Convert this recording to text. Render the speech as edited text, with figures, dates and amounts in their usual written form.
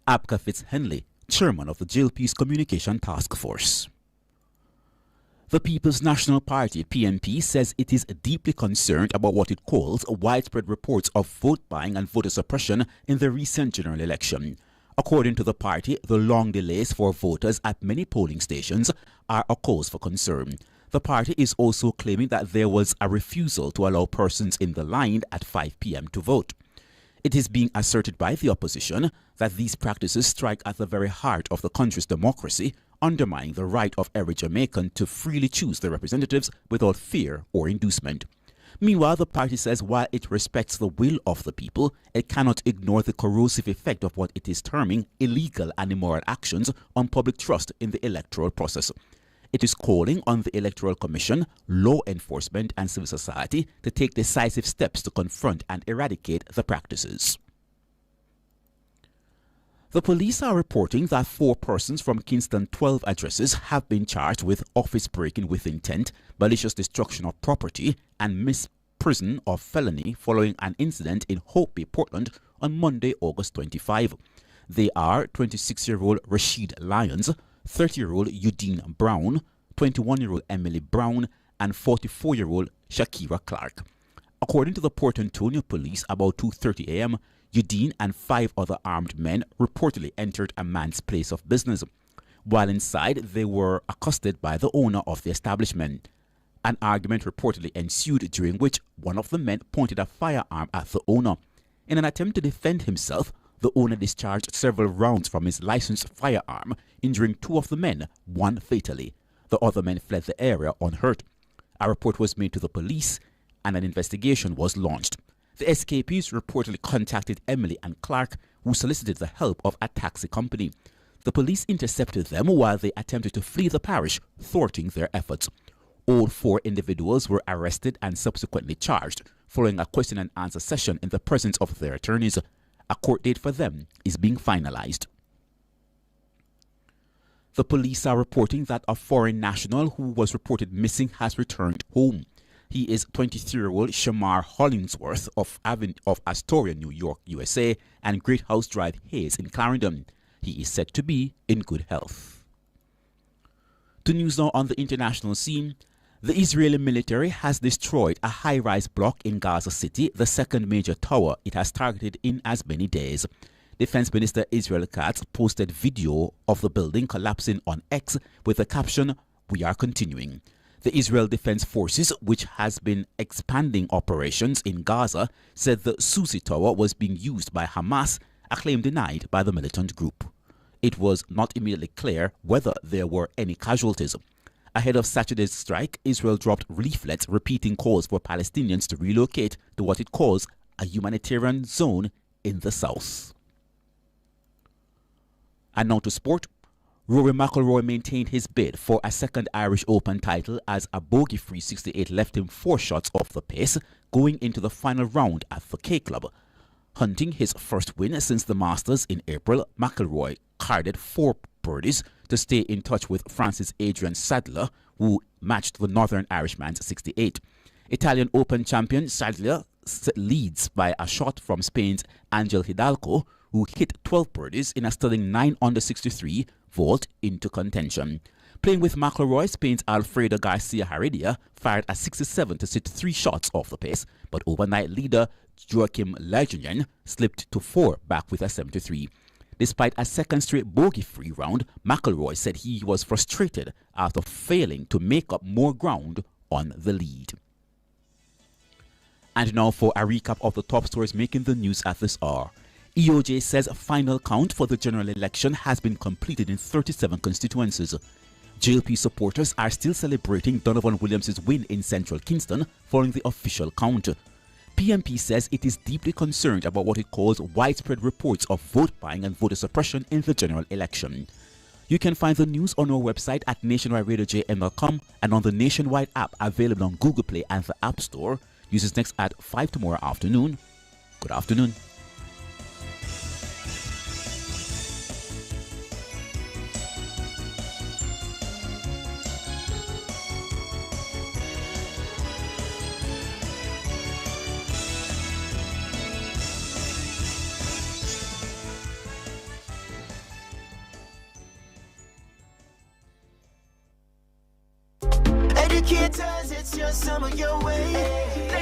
Abka Fitz-Henley, chairman of the JLP's Communication Task Force. The People's National Party, PNP, says it is deeply concerned about what it calls widespread reports of vote buying and voter suppression in the recent general election. According to the party, the long delays for voters at many polling stations are a cause for concern. The party is also claiming that there was a refusal to allow persons in the line at 5 p.m. to vote. It is being asserted by the opposition that these practices strike at the very heart of the country's democracy, undermining the right of every Jamaican to freely choose their representatives without fear or inducement. Meanwhile, the party says while it respects the will of the people, it cannot ignore the corrosive effect of what it is terming illegal and immoral actions on public trust in the electoral process. It is calling on the Electoral Commission, law enforcement and civil society to take decisive steps to confront and eradicate the practices. The police are reporting that 4 persons from Kingston 12 addresses have been charged with office breaking with intent, malicious destruction of property, and misprision of felony following an incident in Hope Bay, Portland on Monday, August 25. They are 26-year-old Rashid Lyons, 30-year-old Eugene Brown, 21-year-old Emily Brown, and 44-year-old Shakira Clark. According to the Port Antonio police, about 2:30 a.m., Eugene and 5 other armed men reportedly entered a man's place of business. While inside, they were accosted by the owner of the establishment. An argument reportedly ensued, during which one of the men pointed a firearm at the owner. In an attempt to defend himself, the owner discharged several rounds from his licensed firearm, injuring 2 of the men, 1 fatally. The other men fled the area unhurt. A report was made to the police, and an investigation was launched. The escapees reportedly contacted Emily and Clark, who solicited the help of a taxi company. The police intercepted them while they attempted to flee the parish, thwarting their efforts. All 4 individuals were arrested and subsequently charged, following a question and answer session in the presence of their attorneys. A court date for them is being finalized. The police are reporting that a foreign national who was reported missing has returned home. He is 23-year-old Shamar Hollingsworth of Astoria, New York, USA, and Great House Drive, Hayes in Clarendon. He is said to be in good health. To news now on the international scene. The Israeli military has destroyed a high-rise block in Gaza City, the second major tower it has targeted in as many days. Defense Minister Israel Katz posted video of the building collapsing on X with the caption, "We are continuing." The Israel Defense Forces, which has been expanding operations in Gaza, said the Susi Tower was being used by Hamas, a claim denied by the militant group. It was not immediately clear whether there were any casualties. Ahead of Saturday's strike, Israel dropped leaflets repeating calls for Palestinians to relocate to what it calls a humanitarian zone in the south. And now to sport. Rory McIlroy maintained his bid for a second Irish Open title as a bogey-free 68 left him 4 shots off the pace going into the final round at the K Club. Hunting his first win since the Masters in April, McIlroy carded 4 birdies to stay in touch with France's Adrian Sadler, who matched the Northern Irishman's 68. Italian Open champion Sadler leads by a shot from Spain's Angel Hidalgo, who hit 12 birdies in a stunning 9 under 63 vault into contention. Playing with McIlroy, Spain's Alfredo Garcia Heredia fired a 67 to sit 3 shots off the pace, but overnight leader Joaquim Legenian slipped to 4 back with a 73. Despite a second straight bogey-free round, McIlroy said he was frustrated after failing to make up more ground on the lead. And now for a recap of the top stories making the news at this hour. EOJ says final count for the general election has been completed in 37 constituencies. JLP supporters are still celebrating Donovan Williams' win in Central Kingston following the official count. PNP says it is deeply concerned about what it calls widespread reports of vote buying and voter suppression in the general election. You can find the news on our website at nationwideradiojm.com and on the Nationwide app available on Google Play and the App Store. Use this next at 5 tomorrow afternoon. Good afternoon. indicators, it's just some of your way.